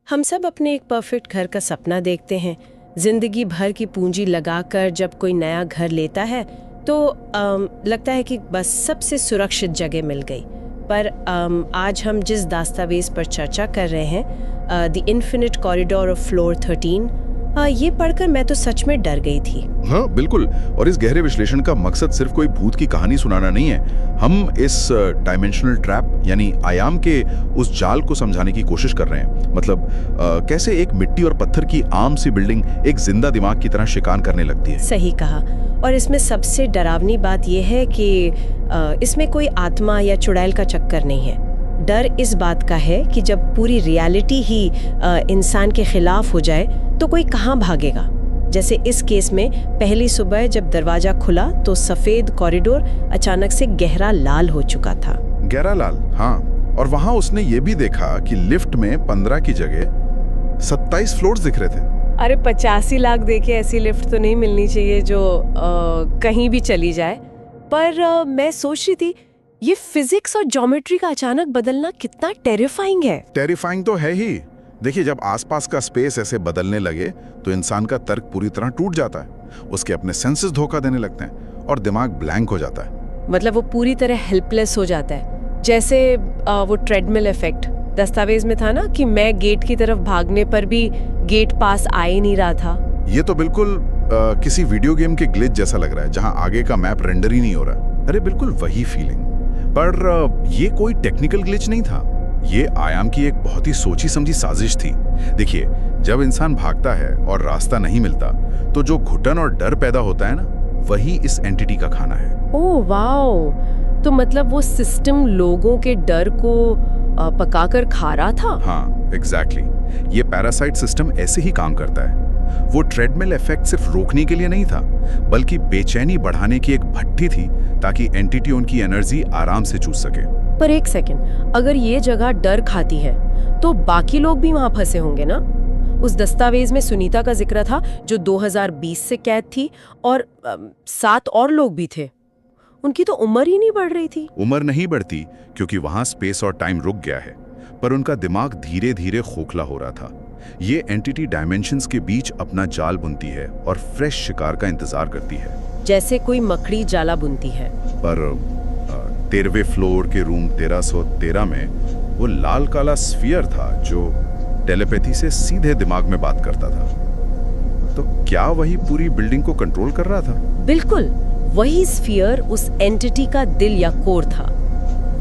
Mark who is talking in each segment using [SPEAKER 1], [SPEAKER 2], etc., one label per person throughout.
[SPEAKER 1] हम सब अपने एक परफेक्ट घर का सपना देखते हैं। जिंदगी भर की पूंजी लगाकर जब कोई नया घर लेता है तो लगता है कि बस सबसे सुरक्षित जगह मिल गई। पर आज हम जिस दस्तावेज पर चर्चा कर रहे हैं, the infinite corridor of floor 13, ये पढ़कर मैं तो सच में डर गई थी।
[SPEAKER 2] हाँ बिल्कुल, और इस गहरे विश्लेषण का मकसद सिर्फ कोई भूत की कहानी सुनाना नहीं है। हम इस डायमेंशनल ट्रैप यानी आयाम के उस जाल को समझाने की कोशिश कर रहे हैं। मतलब कैसे एक मिट्टी और पत्थर की आम सी बिल्डिंग एक जिंदा दिमाग की तरह शिकार करने लगती है।
[SPEAKER 1] सही कहा। और इसमें सबसे डरावनी बात यह है कि इसमें कोई आत्मा या चुड़ैल का चक्कर नहीं है। डर इस बात का है कि जब पूरी रियलिटी ही इंसान के खिलाफ हो जाए तो कोई कहाँ भागेगा। जैसे इस केस में पहली सुबह जब दरवाजा खुला तो सफेद कॉरिडोर अचानक से गहरा लाल हो चुका था।
[SPEAKER 2] गहरा लाल, हाँ। और वहां उसने ये भी देखा कि लिफ्ट में 15 की जगह 27 फ्लोर्स दिख रहे थे।
[SPEAKER 1] अरे 85 लाख देके ऐसी लिफ्ट तो नहीं मिलनी चाहिए जो कहीं भी चली जाए। पर मैं सोच रही थी, ये फिजिक्स और ज्योमेट्री का अचानक बदलना कितना टेरिफाइंग है।
[SPEAKER 2] टेरिफाइंग तो है ही। देखिए, जब आसपास का स्पेस ऐसे बदलने लगे तो इंसान का तर्क पूरी तरह टूट जाता है। उसके अपने सेंसेस धोखा देने लगते हैं और दिमाग ब्लैंक हो जाता है।
[SPEAKER 1] मतलब वो पूरी तरह हेल्पलेस हो जाता है। जैसे वो ट्रेडमिल इफेक्ट दस्तावेज में था ना, कि मैं गेट की तरफ भागने पर भी गेट पास आ ही नहीं रहा था।
[SPEAKER 2] ये तो बिल्कुल किसी वीडियो गेम के ग्लिच जैसा लग रहा है, जहां आगे का मैप रेंडर ही नहीं हो रहा। अरे बिल्कुल वही फीलिंग। पर ये कोई टेक्निकल ग्लिच नहीं था। ये आयाम की एक बहुत ही सोची समझी साजिश थी। देखिए, जब इंसान भागता है और रास्ता नहीं मिलता तो जो घुटन और डर पैदा होता है ना, वही इस एंटिटी का खाना है।
[SPEAKER 1] ओह वाओ, तो मतलब वो सिस्टम लोगों के डर को पकाकर खा रहा था।
[SPEAKER 2] हाँ एग्जैक्टली। ये पैरासाइट सिस्टम ऐसे ही काम करता है। वो ट्रेडमिल इफेक्ट सिर्फ रोकने के लिए नहीं था, बल्कि बेचैनी बढ़ाने की एक भट्टी थी, ताकि एंटिटी उनकी एनर्जी आराम से चूस सके।
[SPEAKER 1] पर एक सेकंड, अगर ये जगह डर खाती है तो बाकी लोग भी वहां फंसे होंगे ना। उस दस्तावेज में सुनीता का जिक्र था जो 2020 से कैद थी, और 7 और लोग भी थे। उनकी तो उम्र ही नहीं बढ़ रही थी।
[SPEAKER 2] उम्र नहीं बढ़ती क्योंकि वहां स्पेस और टाइम रुक गया है, पर उनका दिमाग धीरे धीरे खोखला हो रहा था। ये एंटिटी डायमेंशंस के बीच अपना जाल बुनती है और फ्रेश शिकार का इंतजार करती है,
[SPEAKER 1] जैसे कोई मकड़ी जाला बुनती है।
[SPEAKER 2] पर 13वें फ्लोर के रूम 1313 में वो लाल काला स्फीयर था जो टेलीपैथी से सीधे दिमाग में बात करता था। तो क्या वही पूरी बिल्डिंग को कंट्रोल कर रहा था?
[SPEAKER 1] बिल्कुल, वही स्फीयर उस एंटिटी का दिल या कोर था।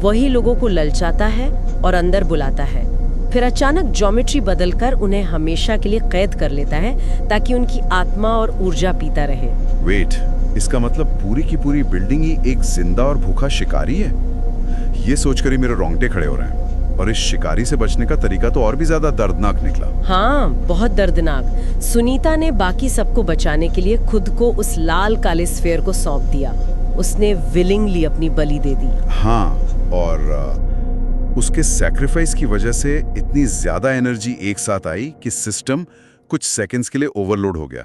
[SPEAKER 1] वही लोगों को ललचाता है और अंदर बुलाता है, फिर अचानक ज्योमेट्री बदलकर उन्हें हमेशा के लिए कैद कर लेता है ताकि उनकी आत्मा और ऊर्जा पीता रहे।
[SPEAKER 2] वेट, इसका मतलब पूरी की पूरी बिल्डिंग ही एक जिंदा और भूखा शिकारी है। ये सोचकर ही मेरे रोंगटे खड़े हो रहे हैं। और इस शिकारी से बचने का तरीका तो और भी ज्यादा दर्दनाक निकला।
[SPEAKER 1] हाँ, बहुत दर्दनाक। सुनीता ने बाकी सबको बचाने के लिए खुद को उस लाल काले स्फीयर को सौंप दिया। उसने विलिंगली अपनी बलि दे दी।
[SPEAKER 2] हाँ, और उसके सैक्रिफाइस की वजह से इतनी ज्यादा एनर्जी एक साथ आई कि सिस्टम कुछ सेकंड्स के लिए ओवरलोड हो गया।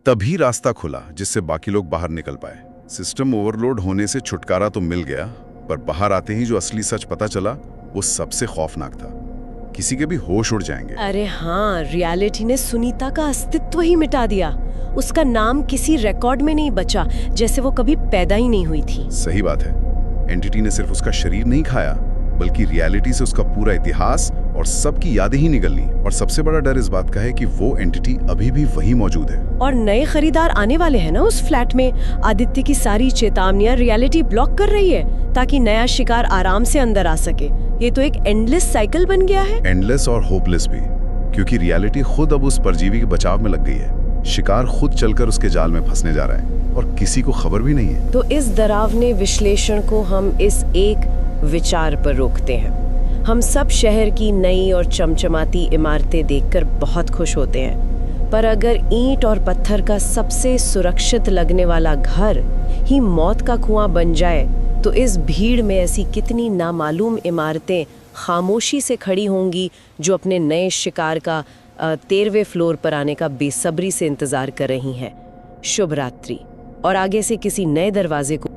[SPEAKER 2] तभी रास्ता खुला जिससे बाकी लोग बाहर निकल पाए। सिस्टम ओवरलोड होने से छुटकारा तो मिल गया, पर बाहर आते ही जो असली सच पता चला वो सबसे खौफनाक था। किसी के भी होश उड़ जाएंगे।
[SPEAKER 1] अरे हाँ, रियलिटी ने सुनीता का अस्तित्व ही मिटा दिया। उसका नाम किसी रिकॉर्ड में नहीं बचा, जैसे वो कभी पैदा ही नहीं हुई थी।
[SPEAKER 2] सही बात है। एंटिटी ने सिर्फ उसका शरीर नहीं खाया, बल्कि रियलिटी से उसका पूरा इतिहास और सबकी यादें ही निगल ली। और सबसे बड़ा डर इस बात का है कि वो एंटिटी अभी भी वहीं मौजूद है। और
[SPEAKER 1] नए खरीदार आने वाले हैं ना उस फ्लैट में। आदित्य की सारी चेतावनियां रियलिटी ब्लॉक कर रही है ताकि नया शिकार आराम से अंदर आ सके। ये तो एक एंडलेस साइकिल बन गया है।
[SPEAKER 2] एंडलेस और होपलेस भी, क्योंकि रियलिटी खुद अब उस परजीवी के बचाव में लग गई है। शिकार खुद चलकर उसके जाल में फंसने जा रहा है और किसी को खबर भी नहीं है।
[SPEAKER 1] तो इस डरावने विश्लेषण को हम इस एक विचार पर रोकते हैं। हम सब शहर की नई और चमचमाती इमारतें देखकर बहुत खुश होते हैं, पर अगर ईंट और पत्थर का सबसे सुरक्षित लगने वाला घर ही मौत का कुआं बन जाए तो इस भीड़ में ऐसी कितनी नामालूम इमारतें खामोशी से खड़ी होंगी जो अपने नए शिकार का 13वें फ्लोर पर आने का बेसब्री से इंतजार कर रही हैं। शुभ रात्रि, और आगे से किसी नए दरवाजे को